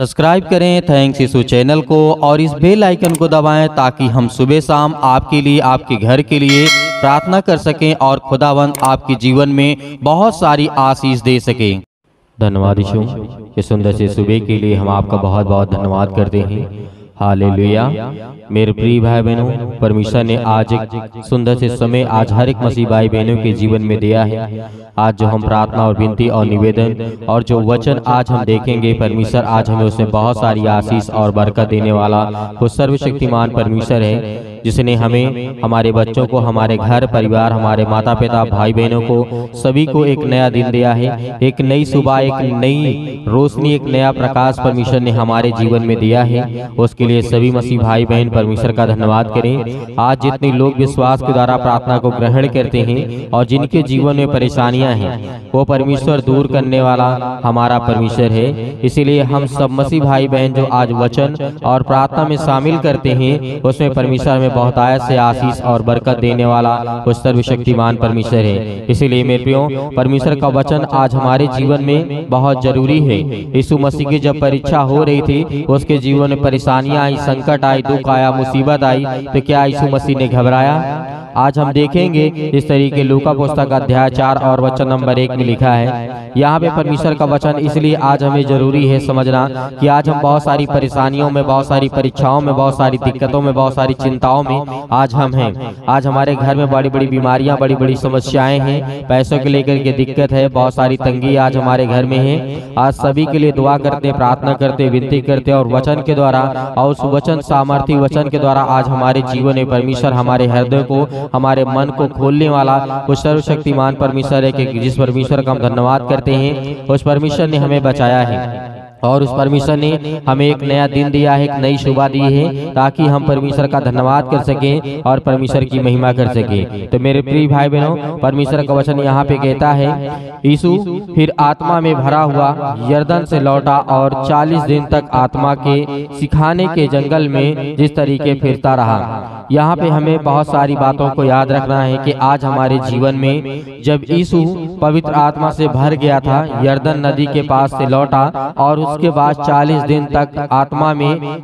Subscribe करें thanks यीशु channel को और इस बेल आइकन को दबाएं ताकि हम सुबह शाम आपके लिए आपके घर के लिए प्रार्थना कर सकें और खुदावंद आपके जीवन में बहुत सारी आशीष दे सके। धन्यवाद यीशु, ये सुंदर से सुबह के लिए हम आपका बहुत बहुत धन्यवाद करते हैं। हालेलुया। मेरे प्रिय भाई बहनों, परमेश्वर ने आज एक सुंदर से समय आज हर एक मसीह भाई बहनों के जीवन में दिया है। आज जो हम प्रार्थना और विनती और निवेदन और जो वचन आज हम देखेंगे, परमेश्वर आज हमें उसमें बहुत सारी आशीष और बरकत देने वाला वो सर्वशक्तिमान परमेश्वर है, जिसने हमें, हमारे बच्चों को, हमारे घर परिवार, हमारे माता पिता भाई बहनों को सभी को एक नया दिन दिया है, एक नई सुबह, एक नई रोशनी, एक नया प्रकाश परमेश्वर ने हमारे जीवन में दिया है। उसके लिए सभी मसीह भाई बहन परमेश्वर का धन्यवाद करें। आज जितने लोग विश्वास के द्वारा प्रार्थना को ग्रहण करते हैं और जिनके जीवन में परेशानियां हैं, वो परमेश्वर दूर करने वाला हमारा परमेश्वर है। इसीलिए हम सब मसीह भाई बहन जो आज वचन और प्रार्थना में शामिल करते हैं, उसमें परमेश्वर में बहुत आयत से आशीष और बरकत देने वाला वो सर्वशक्तिमान परमेश्वर है। इसीलिए मेरे प्रियो, परमेश्वर का वचन आज हमारे जीवन में बहुत जरूरी है। यीशु मसीह की जब परीक्षा हो रही थी, उसके जीवन में परेशानियां आई, संकट आई, दुख आया, मुसीबत आई, तो क्या यीशु मसीह ने घबराया? आज हम देखेंगे इस तरीके लूका पुस्तक अध्याय 4 और वचन नंबर 1 में लिखा है। यहाँ पे परमेश्वर का वचन इसलिए आज हमें जरूरी है समझना कि आज हम बहुत सारी परेशानियों में, बहुत सारी परीक्षाओं में, बहुत सारी दिक्कतों में, बहुत सारी चिंताओं में आज हम हैं। आज हमारे घर में बड़ी बड़ी बीमारियां, बड़ी बड़ी समस्याएं हैं, पैसों के लेकर के दिक्कत है, बहुत सारी तंगी आज हमारे घर में है। आज सभी के लिए दुआ करते, प्रार्थना करते, विनती करते और वचन के द्वारा और उस वचन सामर्थी वचन के द्वारा आज हमारे जीवन में परमेश्वर हमारे हृदय को, हमारे मन को खोलने वाला वो सर्वशक्तिमान परमेश्वर है कि जिस परमेश्वर का हम धन्यवाद करते हैं, उस परमेश्वर ने हमें बचाया है और उस परमेश्वर ने हमें एक नया दिन दिया है, एक नई सुबह दी है, ताकि हम परमेश्वर का धन्यवाद कर सकें और परमेश्वर की महिमा कर सकें। तो मेरे प्रिय भाई बहनों, परमेश्वर का वचन यहाँ पे कहता है, यीशु फिर आत्मा में भरा हुआ यरदन से लौटा और 40 दिन तक आत्मा के सिखाने के जंगल में जिस तरीके फिरता रहा। यहाँ पे हमें बहुत सारी बातों को याद रखना है कि आज हमारे जीवन में जब यीशु पवित्र आत्मा से भर गया था, यरदन नदी के पास से लौटा और उसके बाद 40 दिन तक आत्मा में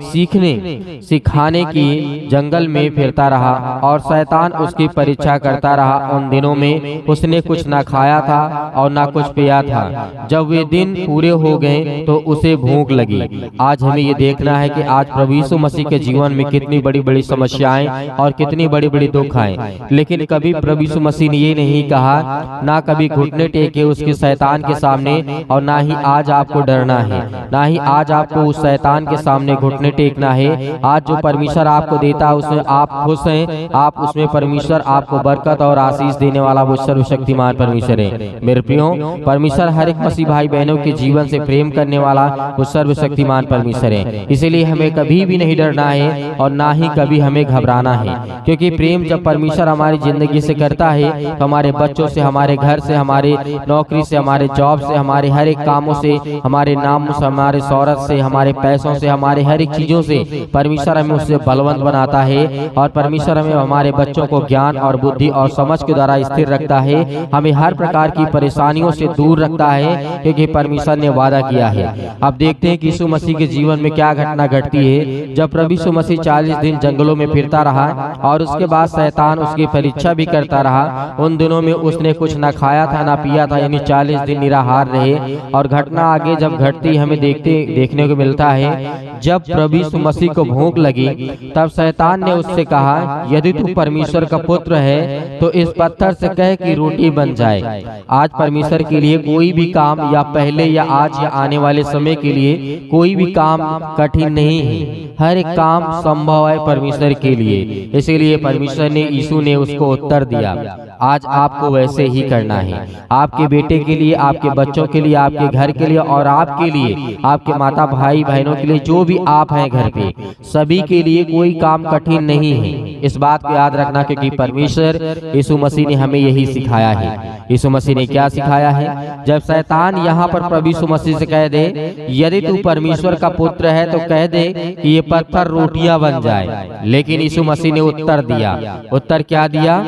सिखाने की जंगल में फिरता रहा और शैतान उसकी परीक्षा करता रहा। उन दिनों में उसने कुछ ना खाया था और ना कुछ पिया था। जब वे दिन पूरे हो गए तो उसे भूख लगी। आज हमें ये देखना है कि आज प्रभु यीशु मसीह के जीवन में कितनी बड़ी बड़ी समस्याएं और कितनी बड़ी बड़ी दुख आए, लेकिन कभी प्रभु यीशु मसीह ने ये नहीं कहा, ना कभी घुटने टेके उसके शैतान के सामने, और ना ही आज आपको डरना है, ना ही आज आपको उस शैतान के सामने घुटने टेकना है। आज जो परमेश्वर आपको देता है उसमें आप खुश हैं, आप उसमें परमेश्वर आपको बरकत और आशीष देने वाला वो सर्वशक्तिमान परमेश्वर है। मेरे प्रियो, परमेश्वर हर एक मसीह भाई बहनों के जीवन से प्रेम करने वाला वो सर्वशक्तिमान परमेश्वर है। इसीलिए हमें कभी भी नहीं डरना है और ना ही कभी हमें घबराना है, क्योंकि प्रेम जब परमेश्वर हमारी जिंदगी से करता है तो हमारे बच्चों से, हमारे घर से, हमारे नौकरी से, हमारे जॉब से, हमारे हर एक कामों से, हमारे नाम से, हमारे शौहरत से, हमारे पैसों से, हमारे हर एक चीजों से परमेश्वर हमें उससे बलवंत बनाता है और परमेश्वर हमें हमारे बच्चों को ज्ञान और बुद्धि और समझ के द्वारा स्थिर रखता है, हमें हर प्रकार की परेशानियों से दूर रखता है, क्योंकि परमेश्वर ने वादा किया है। अब देखते हैं कि यीशु मसीह के जीवन में क्या घटना घटती है। जब प्रभु यीशु मसीह 40 दिन जंगलों में फिरता रहा और उसके बाद शैतान उसकी परीक्षा भी करता रहा, उन दिनों में उसने कुछ ना खाया था ना पिया था, यानी 40 दिन निराहार रहे। और घटना आगे जब घटती हमें देखने को मिलता है, जब प्रभु यीशु मसीह को भूख लगी तब शैतान ने उससे कहा, यदि तू परमेश्वर का पुत्र है तो इस पत्थर से कह कि रोटी बन जाए। आज परमेश्वर के लिए कोई भी काम, या पहले या आज या आने वाले समय के लिए कोई भी काम कठिन नहीं है, हर एक काम संभव है परमेश्वर के लिए। इसीलिए परमेश्वर ने, यीशु ने उसको उत्तर दिया। आज आपको वैसे ही करना है, आपके बेटे के लिए, आपके बच्चों के लिए, आपके घर के लिए और आपके लिए, आपके माता भाई बहनों के लिए, जो भी आप हैं घर पे, सभी के लिए कोई काम कठिन नहीं है। इस बात को याद रखना, क्योंकि परमेश्वर यीशु मसीह ने हमें यही सिखाया है। यीशु मसीह ने क्या सिखाया है? जब शैतान यहाँ पर प्रभु यीशु मसीह से कह दे, यदि तू परमेश्वर का पुत्र है तो कह दे कि ये पत्थर रोटियां बन जाए, लेकिन यीशु मसीह ने उत्तर दिया। उत्तर क्या दिया?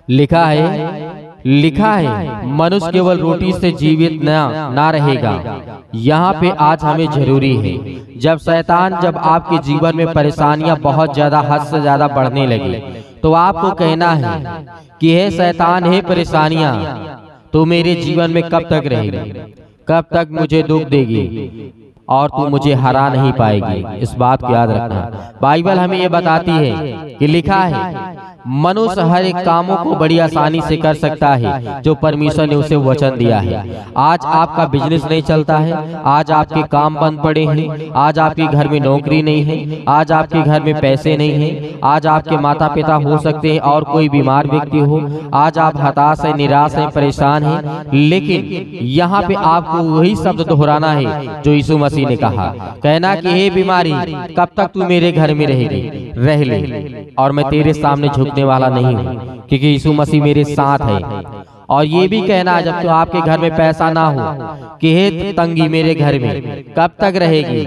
लिखा है, लिखा है मनुष्य केवल रोटी से जीवित ना रहेगा। यहाँ पे आज हमें जरूरी है, जब आपके जीवन में परेशानियां बहुत ज्यादा हद से ज्यादा बढ़ने लगी तो आपको कहना है कि हे शैतान, हे परेशानियां, तो मेरे जीवन में कब तक रहेगी, कब तक मुझे दुख देगी और तू मुझे हरा नहीं पाएगी। इस बात को याद रखना। बाइबल हमें ये बताती है कि लिखा है मनुष्य हर एक कामों को बड़ी आसानी से कर सकता है जो परमेश्वर ने उसे वचन दिया है। आज आपका बिजनेस नहीं चलता है, आज आपके काम बंद पड़े हैं, आज आपके घर में नौकरी नहीं है, आज आपके घर में पैसे नहीं हैं, आज आपके माता पिता हो सकते हैं और कोई बीमार व्यक्ति हो, आज आप हताश है, निराश है, परेशान हैं, लेकिन यहाँ पे आपको वही शब्द दोहराना है जो यीशु मसीह ने कहा, कहना कि हे बीमारी, कब तक तू मेरे घर में रहेगी, रह ले और मैं तेरे सामने झुकने वाला नहीं हूँ, क्योंकि यीशु मसीह मेरे साथ है। और ये भी कहना जब तो आपके घर में पैसा ना हो कि हे तंगी मेरे घर में कब तक रहेगी,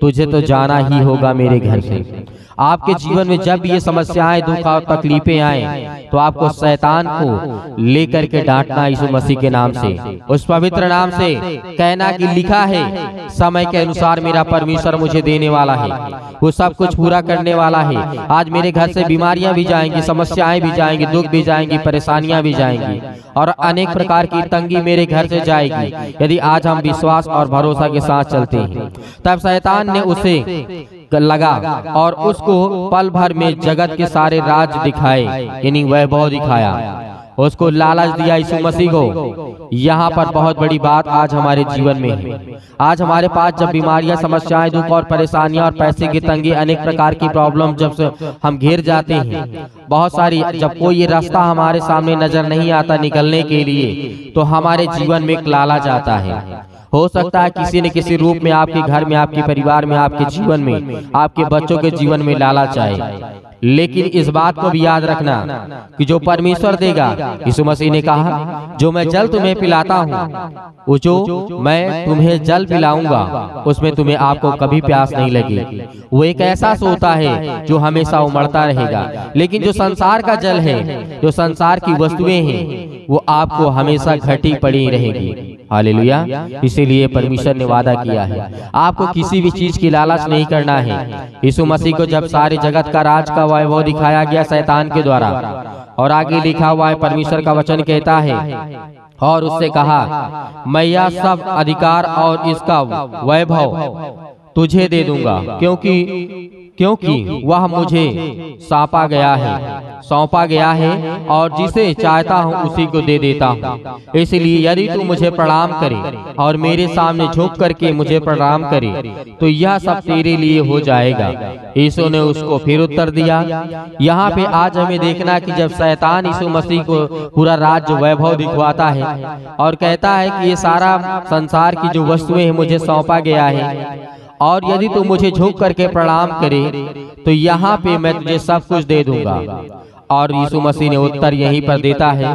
तुझे तो जाना ही होगा मेरे घर से। आपके जीवन में जब ये समस्याएं, दुख और तकलीफें आए तो आपको शैतान को लेकर के डांटना यीशु मसीह के नाम से, उस पवित्र नाम से, कहना कि लिखा है समय के अनुसार मेरा परमेश्वर मुझे देने वाला है, वो सब कुछ पूरा करने वाला है। आज मेरे घर से बीमारियां भी जाएंगी, समस्याएं भी जाएंगी, दुख भी जाएंगी, परेशानियां भी जाएंगी और अनेक प्रकार की तंगी मेरे घर से जाएगी यदि आज हम विश्वास और भरोसा के साथ चलते हैं। तब शैतान ने उसे लगा और उसको पल भर में जगत के सारे राज दिखाए, यानी वैभव दिखाया, उसको लालच दिया यीशु मसीह को। यहाँ पर बहुत बड़ी बात आज हमारे जीवन में है। आज हमारे पास जब बीमारियां, समस्याएं, दुख और परेशानियां और पैसे की तंगी, अनेक प्रकार की प्रॉब्लम जब से हम घिर जाते हैं, बहुत सारी, जब कोई ये रास्ता हमारे सामने नजर नहीं आता निकलने के लिए, तो हमारे जीवन में एक लालच आता है। हो सकता है किसी न किसी रूप में आपके घर में, आपके परिवार में, आपके जीवन में, आपके बच्चों के जीवन में लालच आए, लेकिन इस बात को भी याद रखना कि जो परमेश्वर देगा, यीशु मसीह ने कहा जो मैं जल तुम्हें पिलाता हूँ, जो मैं तुम्हें जल पिलाऊंगा उसमें तुम्हें आपको कभी प्यास नहीं लगेगी। वो एक ऐसा सोता है जो हमेशा उमड़ता रहेगा, लेकिन जो संसार का जल है, जो संसार की वस्तुएं हैं, वो आपको हमेशा घटी पड़ी रहेगी। हालेलुया। इसीलिए परमेश्वर ने वादा किया है आपको किसी भी चीज की लालच नहीं करना है। यीशु मसीह को जब सारे जगत का राज का वैभव दिखाया गया शैतान के द्वारा, और आगे लिखा हुआ है, परमेश्वर का वचन कहता है, और उससे कहा मैं यह सब अधिकार और इसका वैभव तुझे दे दूंगा, क्योंकि वह मुझे सौंपा गया है और जिसे चाहता हूँ उसी को दे देता हूँ। इसलिए यदि तू मुझे प्रणाम करे और मेरे सामने झुक करके मुझे प्रणाम करे तो यह सब तेरे लिए हो जाएगा। यीशु ने उसको फिर उत्तर दिया। यहाँ पे आज हमें देखना कि जब शैतान यीशु मसीह को पूरा राज्य वैभव दिखवाता है और कहता है कि ये सारा संसार की जो वस्तुएं हैं मुझे सौंपा गया है, और यदि तू मुझे झुक करके प्रणाम करे तो यहाँ पे मैं तुझे सब कुछ दे दूंगा। और यीशु मसीह ने उत्तर यहीं पर देता है,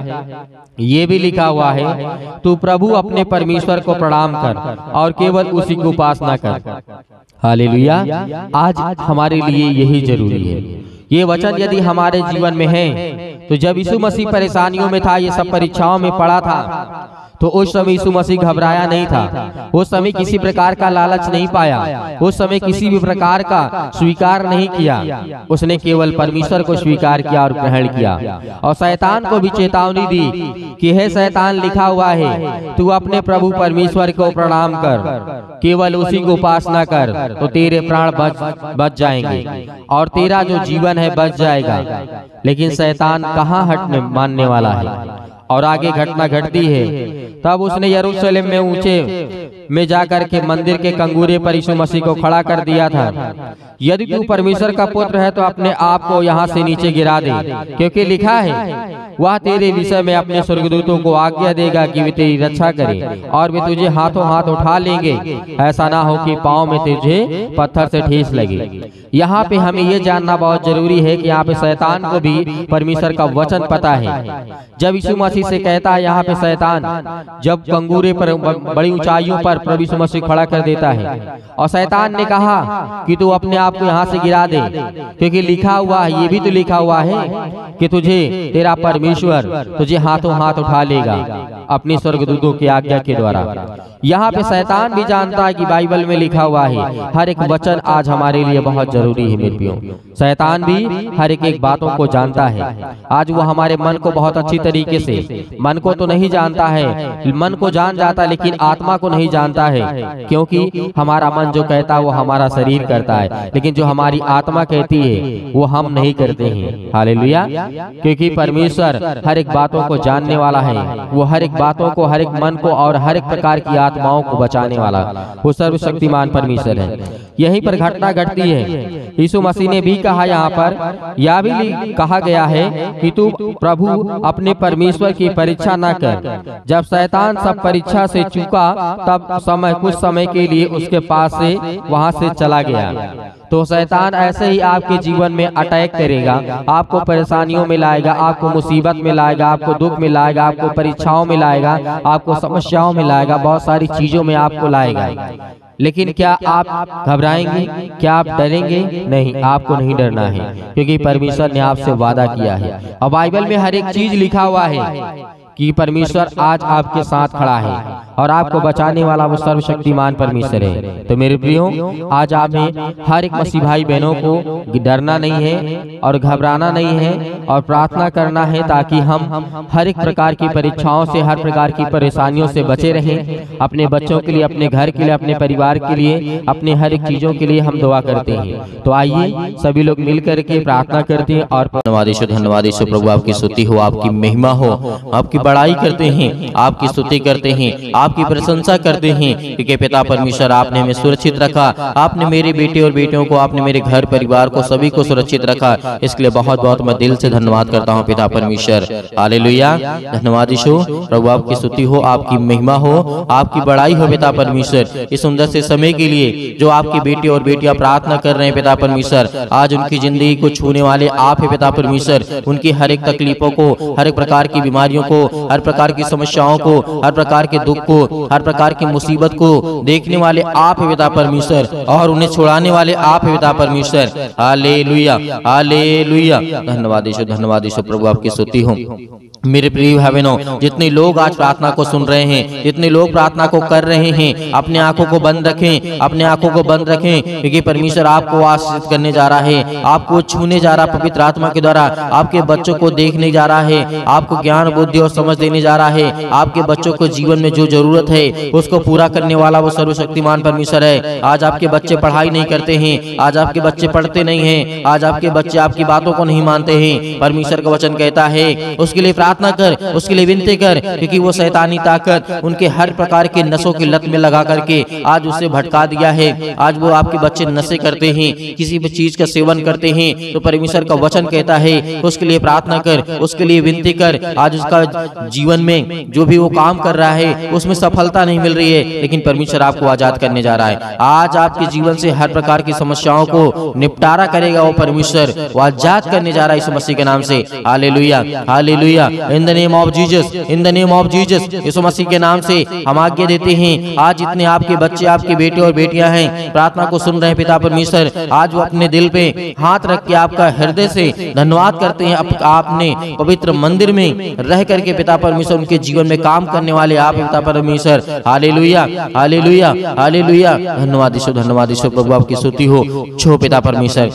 ये भी लिखा हुआ है, तू प्रभु अपने परमेश्वर को प्रणाम कर और केवल उसी की उपासना कर। हालेलुया। आज हमारे लिए यही जरूरी है। ये वचन यदि हमारे जीवन में है, तो जब यीशु मसीह परेशानियों में था, ये सब परीक्षाओं में पड़ा था, तो उस समय यीशु मसीह घबराया नहीं था, उस समय किसी प्रकार का लालच नहीं पाया, उस समय किसी भी प्रकार का स्वीकार नहीं किया, उसने केवल परमेश्वर को स्वीकार किया और ग्रहण किया। और शैतान को भी चेतावनी दी कि हे शैतान, लिखा हुआ है तू अपने प्रभु परमेश्वर को प्रणाम कर, केवल उसी को उपासना कर, तो तेरे प्राण बच जाएंगे और तेरा जो जीवन है बच जाएगा। लेकिन शैतान कहाँ हटने मानने वाला है। और आगे घटना घटती है, तब उसने यरूशलेम में ऊंचे में जाकर के मंदिर के कंगूरे पर यीशु मसीह को खड़ा कर दिया था। यदि तू परमेश्वर का पुत्र है तो अपने आप को यहाँ से नीचे गिरा दे, क्योंकि लिखा है वह तेरे विषय में अपने स्वर्गदूतों को आज्ञा देगा कि वे तेरी रक्षा करें और वे तुझे हाथों हाथ उठा लेंगे, ऐसा ना हो कि पाँव में तुझे पत्थर से ठेस लगे। यहाँ पे हमें ये जानना बहुत जरूरी है कि यहाँ पे शैतान को भी परमेश्वर का वचन पता है। जब यीशु मसीह से कहता है यहाँ पे शैतान जब कंगूरे पर बड़ी ऊंचाइयों पर ऊपर प्रभु यीशु मसीह खड़ा कर देता है। और शैतान ने कहा कि तू अपने आप को यहाँ से गिरा दे, क्योंकि लिखा हुआ है, ये भी तो लिखा हुआ है कि तुझे तेरा परमेश्वर तुझे हाथों हाथ उठा लेगा अपने स्वर्गदूतों की आज्ञा के द्वारा। यहाँ पे शैतान भी जानता है कि बाइबल में लिखा हुआ है। हर एक वचन आज हमारे लिए बहुत जरूरी है मेरे प्रियो। शैतान भी हर एक बातों को जानता है। आज वो हमारे मन को बहुत अच्छी तरीके से, मन को तो नहीं जानता है, मन को जान जाता है लेकिन आत्मा को नहीं जानता है, क्योंकि हमारा मन जो कहता है वो हमारा शरीर करता है, लेकिन जो हमारी आत्मा कहती है वो हम नहीं करते हैं। हालेलुया। क्योंकि परमेश्वर हर एक बातों को जानने वाला है। वो हर एक बातों को, हर एक मन को और हर एक प्रकार की आत्माओं को बचाने वाला वो सर्वशक्तिमान परमेश्वर है। यहीं पर घटना घटती है। यीशु मसीह ने भी कहा, यहाँ पर यह भी कहा गया है कि तू प्रभु अपने परमेश्वर की परीक्षा न कर। जब शैतान सब परीक्षा से चूका तब कुछ समय के लिए उसके पास से वहां से चला गया। तो शैतान ऐसे ही आपके जीवन में अटैक करेगा, आपको परेशानियों में लाएगा, आपको मुसीबत में लाएगा, आपको दुख में लाएगा, आपको परीक्षाओं में लाएगा, आपको समस्याओं में लाएगा, बहुत सारी चीजों में आपको लाएगा। लेकिन क्या आप घबराएंगे? क्या आप डरेंगे? नहीं, आपको नहीं डरना है, क्योंकि परमेश्वर ने आपसे वादा किया है। और बाइबल में हर एक चीज लिखा हुआ है कि परमेश्वर आज आपके साथ खड़ा है और आपको बचाने वाला वो सर्वशक्तिमान परमेश्वर है। तो मेरे प्रियो, आज आप में हर एक मसीह भाई बहनों को डरना नहीं है और घबराना नहीं है और प्रार्थना करना है, ताकि हम हर एक प्रकार की परीक्षाओं से, हर प्रकार की परेशानियों से बचे रहें। अपने बच्चों के लिए, अपने घर के लिए, अपने परिवार के लिए, अपने हर एक चीजों के लिए हम दुआ करते हैं। तो आइए सभी लोग मिल करके प्रार्थना करते हैं और धन्यवाद यीशु प्रभु, आपकी स्तुति हो, आपकी महिमा हो, आपकी बड़ाई करते हैं, आपकी स्तुति करते हैं, आपकी प्रशंसा करते हैं, क्योंकि पिता परमेश्वर आपने हमें सुरक्षित रखा। आपने मेरे बेटे और बेटियों को, आपने मेरे घर परिवार को, सभी को सुरक्षित रखा। इसके लिए बहुत बहुत मैं दिल से धन्यवाद करता हूँ पिता परमेश्वर। हालेलुया। धन्यवाद यीशु प्रभु, आपकी स्तुति हो, आपकी महिमा हो, आपकी बड़ाई हो पिता परमेश्वर। इस सुंदर से समय के लिए जो आपके बेटे और बेटियां प्रार्थना कर रहे हैं पिता परमेश्वर, आज उनकी जिंदगी को छूने वाले आप है पिता परमेश्वर। उनकी हर एक तकलीफों को, हर एक प्रकार की बीमारियों को, हर प्रकार की समस्याओं को, हर प्रकार के दुख को, हर प्रकार की मुसीबत को देखने वाले आप है पिता परमेश्वर, और उन्हें छुड़ाने वाले आप है पिता परमेश्वर। Hallelujah, hallelujah. धन्यवाद यीशु प्रभु, आपकी स्तुति हो। मेरे प्रिय भाई बहनों, जितने लोग आज प्रार्थना को सुन रहे हैं, जितने लोग प्रार्थना को कर रहे हैं, अपने आंखों को बंद रखें, अपने आंखों को बंद रखें, क्योंकि परमेश्वर आपको आशीषित करने जा रहा है, आपको छूने जा रहा है पवित्र आत्मा के द्वारा, आपके बच्चों को देखने जा रहा है, आपको ज्ञान बुद्धि और समझ देने जा रहा है। आपके बच्चों को जीवन में जो जरूरत है उसको पूरा करने वाला वो सर्वशक्तिमान परमेश्वर है। आज आपके बच्चे पढ़ाई नहीं करते हैं, आज आपके बच्चे पढ़ते नहीं हैं, आज आपके बच्चे आपकी बातों को नहीं मानते हैं। परमेश्वर का वचन कहता है उसके लिए प्रार्थना कर, उसके लिए विनती कर, क्योंकि वो शैतानी ताकत उनके हर प्रकार के नशों की लत में लगा करके आज उसे भटका दिया है। आज वो आपके बच्चे नशे करते हैं, किसी भी चीज का सेवन करते हैं, तो परमेश्वर का वचन कहता है उसके लिए प्रार्थना कर, उसके लिए विनती कर। आज उसका जीवन में जो भी वो काम कर रहा है उसमें सफलता नहीं मिल रही है, लेकिन परमेश्वर आपको आजाद करने जा रहा है। आज आपके जीवन से हर प्रकार की समस्याओं को निपटारा करेगा वो परमेश्वर, वो आजाद करने जा रहा है यीशु मसीह के नाम से। Hallelujah, hallelujah. In the name of Jesus, in the name of Jesus, यीशु मसीह के नाम से हम आज्ञा देते हैं। आज जितने आपके बच्चे, आपके बेटे और बेटियां हैं, प्रार्थना को सुन रहे हैं पिता परमेश्वर, आज वो अपने दिल पे हाथ रख के आपका हृदय से धन्यवाद करते हैं। आपने पवित्र मंदिर में रह करके पिता परमेश्वर उनके जीवन में काम करने वाले आप पिता परमेश्वर। Hallelujah, hallelujah, hallelujah. धन्यवाद यीशु प्रभु, आपकी स्तुति हो। छो पिता परमेश्वर,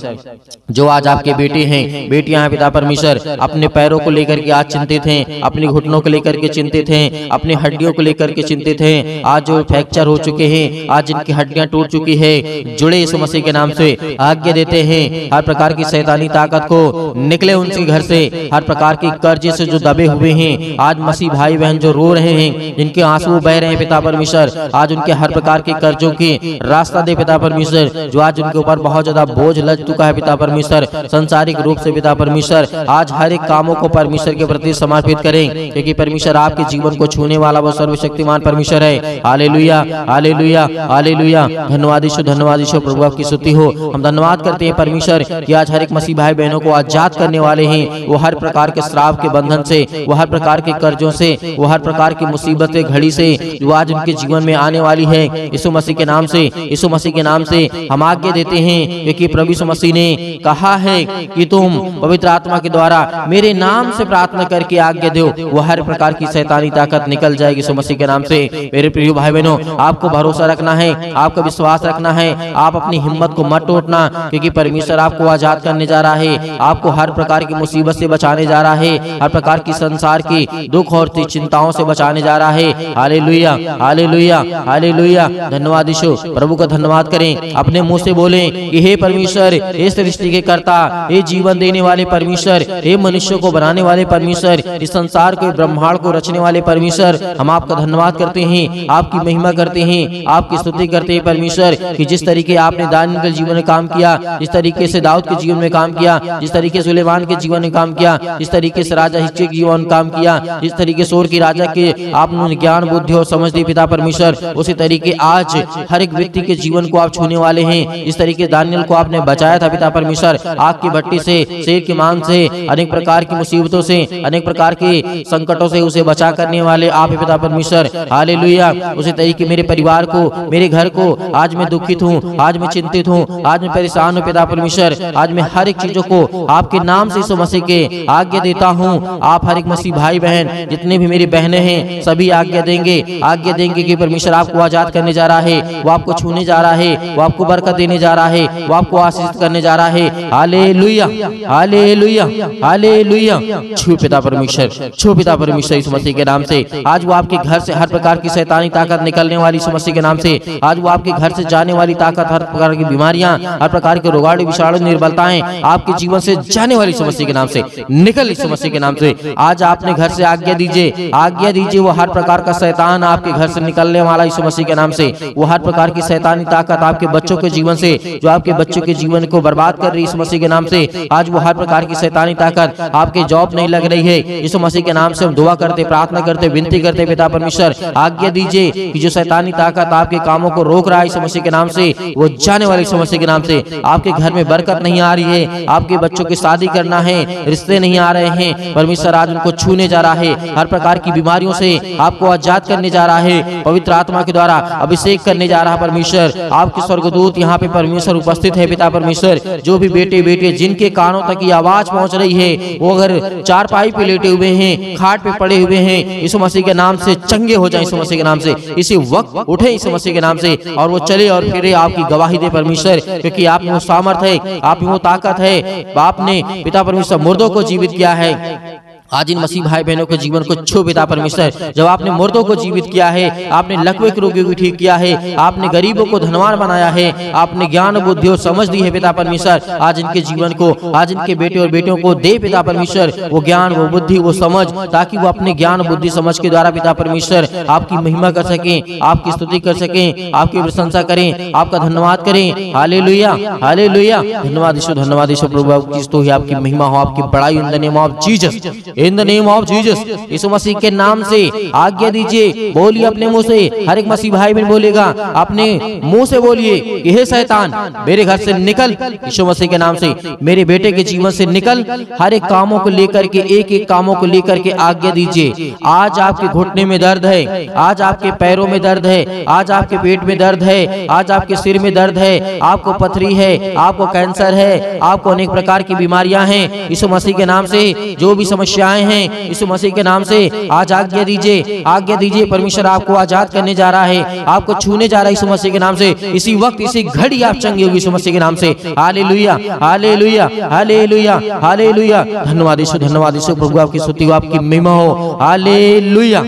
जो आज आपके बेटे हैं, बेटियां हैं पिता परमेश्वर, अपने पैरों को लेकर के आज चिंतित हैं, अपने घुटनों को लेकर के चिंतित हैं, अपनी हड्डियों को लेकर के चिंतित हैं, आज जो फ्रैक्चर हो चुके हैं, आज जिनकी हड्डियां टूट चुकी है, जुड़े यीशु मसीह के नाम से आज्ञा देते हैं हर प्रकार की शैतानी ताकत को निकले उनके घर से। हर प्रकार की कर्जे से जो दबे हुए हैं, आज मसीह भाई बहन जो रो रहे हैं, जिनके आंसू बह रहे हैं पिता परमेश्वर, आज उनके हर प्रकार के कर्जों की रास्ता दे पिता परमेश्वर। जो आज उनके ऊपर बहुत ज्यादा बोझ लग चुका है पिता परमेश्वर, संसारिक रूप से पिता परमेश्वर, आज हर एक कामों को परमेश्वर के प्रति समर्पित करें, क्योंकि परमेश्वर आपके जीवन को छूने वाला वो सर्वशक्तिमान परमेश्वर है। Hallelujah, hallelujah, hallelujah. धन्यवाद यीशु प्रभु, आपकी स्तुति हो। हम धन्यवाद करते हैं परमेश्वर कि आज हर एक मसीह भाई बहनों को आजाद करने वाले हैं। वो हर प्रकार के श्राप के बंधन से, वो हर प्रकार के कर्जों से, वो हर प्रकार की मुसीबतें घड़ी से जो आज उनके जीवन में आने वाली है, यीशु मसीह के नाम से, यीशु मसीह के नाम से हम आज्ञा देते हैं, क्योंकि प्रभु यीशु मसीह ने कहा है कि तुम पवित्र आत्मा के द्वारा मेरे नाम से प्रार्थना करके आज्ञा दो, वो हर प्रकार की शैतानी ताकत निकल जाएगी यीशु मसीह के नाम से। मेरे प्रिय भाई बहनों, आपको भरोसा रखना है, आपका विश्वास रखना है, आप अपनी हिम्मत को मत टूटना, क्योंकि परमेश्वर आपको आजाद करने जा रहा है, आपको हर प्रकार की मुसीबत से बचाने जा रहा है, हर प्रकार की संसार की दुख और चिंताओं से बचाने जा रहा है। Hallelujah, hallelujah, hallelujah. धन्यवाद यीशु, प्रभु का धन्यवाद करें, अपने मुंह से बोलें कि हे परमेश्वर, हे सृष्टि के कर्ता, हे जीवन देने वाले परमेश्वर, हे मनुष्य को बनाने वाले परमेश्वर, इस संसार को, ब्रह्मांड को रचने वाले परमेश्वर, हम आपका धन्यवाद करते हैं, आपकी महिमा करते हैं, आपकी स्तुति करते हैं परमेश्वर, कि जिस तरीके आपने दानियेल के जीवन में काम किया, जिस तरीके से दाऊद के जीवन में काम किया, जिस तरीके से सुलेमान के जीवन में काम किया, जिस तरीके से राजा हिजकिय्याह के जीवन में काम किया, जिस तरीके से सोर के राजा के आपने ज्ञान, बुद्धि और समझ दी पिता परमेश्वर, उसी तरीके आज हर एक व्यक्ति के जीवन को आप छूने वाले हैं। इस तरीके दानियेल को आपने बचाया था पिता परमेश्वर, आग की भट्टी से, शेर के मांस से, अनेक प्रकार की मुसीबतों से, अनेक प्रकार के संकटों से उसे बचा करने वाले आप ही पिता परमेश्वर। हालेलुया। उसी तरीके मेरे परिवार को, मेरे घर को, आज मैं दुखित हूँ, आज मैं चिंतित हूँ, आज मैं परेशान हूँ पिता परमेश्वर, आज मैं हर एक चीजों को आपके नाम से यीशु मसीह के आज्ञा देता हूँ। आप हर एक मसीह भाई बहन, जितने भी मेरी बहनें हैं, सभी आज्ञा देंगे कि परमेश्वर आपको आजाद करने जा रहा है, वो आपको छूने जा रहा है, वो आपको बरकत देने जा रहा है, वो आपको आशीष करने जा रहा है। Hallelujah, hallelujah, hallelujah. छू पिता परमेश्वर, छू पिता परमेश्वर यीशु मसीह के नाम से। आज वो आपके घर से हर प्रकार की शैतानी ताकत निकलने वाली यीशु मसीह के नाम से। आज वो आपके घर से जाने वाली ताकत, हर प्रकार की बीमारियां, हर प्रकार के रोगाणु, विषाणु, निर्बलताएं आपके जीवन से जाने वाली यीशु मसीह के नाम से निकल, यीशु मसीह के नाम से। आज आपने घर से आज्ञा दीजिए, आज्ञा दीजिए, वो हर प्रकार का शैतान आपके घर से निकलने वाला यीशु मसीह के नाम से। वो हर प्रकार की शैतानी ताकत आपके बच्चों के जीवन से, जो आपके बच्चों के जीवन को बर्बाद कर रही है यीशु मसीह के नाम से, आज वो हर प्रकार की शैतानी ताकत, आपके जॉब नहीं लग रही है, यीशु मसीह के नाम से हम दुआ करते, प्रार्थना करते, विनती करते पिता परमेश्वर, आज्ञा दीजिए कि जो शैतानी ताकत आपके कामों को रोक रहा है यीशु मसीह के नाम से, वो जाने वाले यीशु मसीह के नाम से। आपके घर में बरकत नहीं आ रही है, आपके बच्चों की शादी करना है, रिश्ते नहीं आ रहे हैं, परमेश्वर आज उनको छूने जा रहा है, हर प्रकार की बीमारियों से आपको आजाद करने जा रहा है, पवित्र आत्मा के द्वारा अभिषेक करने जा रहा है परमेश्वर। आपके स्वर्गदूत यहाँ पे परमेश्वर उपस्थित है पिता परमेश्वर। जो भी बेटे बेटे जिनके कानों तक ये आवाज पहुंच रही है, वो अगर चारपाई पे लेटे हुए हैं, खाट पे पड़े हुए हैं, यीशु मसीह के नाम से चंगे हो जाए, यीशु मसीह के नाम से इसी वक्त उठे यीशु मसीह के नाम से, और वो चले और फिरे आपकी गवाही दे परमेश्वर, क्योंकि आप में वो सामर्थ है, आप में वो ताकत है। आपने पिता परमेश्वर मुर्दों को जीवित किया है। आज इन मसीह भाई बहनों के जीवन को छू पिता परमेश्वर। जब आपने मुर्दों को जीवित किया है, आपने लकवे के रोगियों को ठीक किया है, आपने गरीबों को धनवान बनाया है, आपने ज्ञान, बुद्धि और समझ दी है पिता परमेश्वर। आज इनके जीवन को, आज इनके बेटे और बेटियों को दे पिता परमेश्वर वो ज्ञान, वो बुद्धि, वो समझ, ताकि वो अपने ज्ञान, बुद्धि, समझ के द्वारा पिता परमेश्वर आपकी महिमा कर सकें, आपकी स्तुति कर सकें, आपकी प्रशंसा करें, आपका धन्यवाद करें। Hallelujah, hallelujah. धन्यवाद यीशु, धन्यवाद यीशु। प्रभु आपकी स्तुति, आपकी महिमा हो, आपकी बड़ाई in the name of Jesus, in the name of Jesus. यीशु मसीह के नाम से आज्ञा दीजिए, बोलिए अपने मुंह से, हर एक मसीह भाई बहन बोलेगा, अपने मुंह से बोलिए कि हे शैतान मेरे घर से निकल, यीशु मसीह के नाम से मेरे बेटे के जीवन से निकल। हर एक कामों को लेकर के, एक एक कामों को लेकर के आज्ञा दीजिए। आज आपके घुटने में दर्द है, आज आपके पैरों में दर्द है, आज आपके पेट में दर्द है, आज आपके सिर में दर्द है, आपको पथरी है, आपको कैंसर है, आपको अनेक प्रकार की बीमारियां हैं, यीशु मसीह के नाम से जो भी समस्याएं हैं, यीशु मसीह के नाम से आज आज्ञा दीजिए, आज्ञा दीजिए। परमेश्वर आपको आजाद करने जा रहा है, आपको छूने जा रहा है यीशु मसीह के नाम से। इसी वक्त, इसी घड़ी आप चंगे होगी यीशु मसीह के नाम से। Hallelujah, hallelujah, hallelujah, hallelujah. धन्यवाद यीशु, धन्यवाद यीशु। प्रभु आपकी स्तुति हो, आपकी महिमा हो। Hallelujah,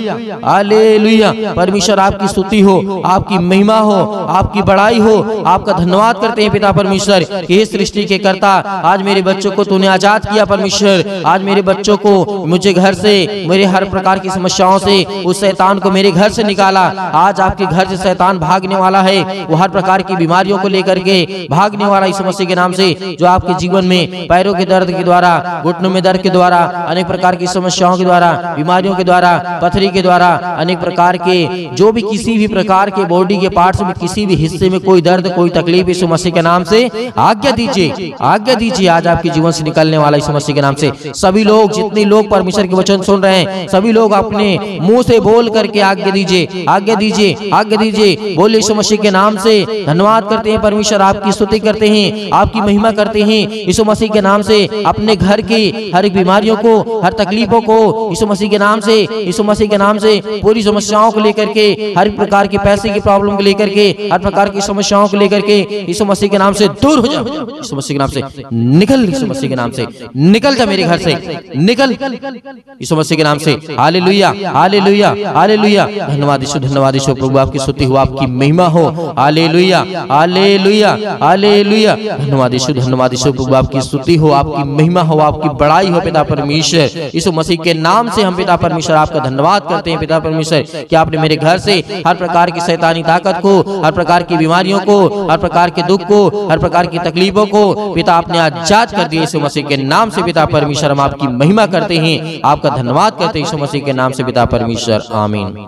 hallelujah. परमेश्वर आपकी स्तुति हो, आपकी महिमा हो, आपकी बड़ाई हो। आपका धन्यवाद करते हैं पिता परमेश्वर कि हे सृष्टि के कर्ता, आज मेरे बच्चों को तूने आजाद किया परमेश्वर। आज मेरे बच्चों को, मुझे घर से, मेरे हर प्रकार की समस्याओं से, उस शैतान को मेरे घर से निकाला। आज आपके घर से शैतान भागने वाला है, वो हर प्रकार की बीमारियों को लेकर के भागने वाला यीशु मसीह के नाम से। जो आपके जीवन में पैरों के दर्द के द्वारा, घुटनों में दर्द के द्वारा, अनेक प्रकार की समस्याओं के द्वारा, बीमारियों के द्वारा, पथरी के द्वारा, अनेक प्रकार के जो भी किसी भी प्रकार के बॉडी के पार्ट्स में किसी भी हिस्से में कोई दर्द, कोई तकलीफ, यीशु मसीह के नाम से आज्ञा दीजिए, आज्ञा दीजिए। आज आपके जीवन से निकलने वाला यीशु मसीह के नाम से। सभी लोग, जितने लोग लोग परमेश्वर के वचन सुन रहे हैं, सभी लोग अपने मुंह से बोल करके आज्ञा दीजिए, आज्ञा दीजिए, आज्ञा दीजिए। बोले यीशु मसीह के नाम से धन्यवाद करते हैं परमेश्वर, आपकी स्तुति करते हैं, आपकी महिमा करते हैं। यीशु मसीह के नाम से अपने घर की हर एक बीमारियों को, हर तकलीफों को यीशु मसीह के नाम से, यीशु मसीह के नाम से पूरी समस्याओं को लेकर के, हर प्रकार की पैसे की प्रॉब्लम को लेकर के, हर प्रकार की समस्याओं को लेकर के यीशु मसीह के नाम से दूर हो जाओ। यीशु मसीह के नाम से निकल, यीशु मसीह के नाम से निकल जा मेरे घर से, निकल यीशु मसीह के नाम से। Hallelujah, hallelujah, hallelujah. धन्यवाद यीशु, धन्यवाद यीशु प्रभु, आपकी स्तुति हो, आपकी महिमा हो। Hallelujah, hallelujah, hallelujah. धन्यवाद यीशु, धन्यवाद यीशु प्रभु, आपकी स्तुति हो, आपकी महिमा हो, आपकी बड़ाई हो पिता परमेश्वर। यीशु मसीह के नाम से हम पिता परमेश्वर आपका धन्यवाद करते हैं पिता परमेश्वर कि आपने मेरे घर से हर प्रकार की शैतानी ताकत को, हर प्रकार की बीमारियों को, हर प्रकार के दुख को, हर प्रकार की तकलीफों को पिता आपने आजाद कर दिया। यीशु मसीह के नाम से पिता परमेश्वर हम आपकी महिमा करते हैं, आपका धन्यवाद करते हैं यीशु मसीह के नाम से पिता परमेश्वर, आमीन।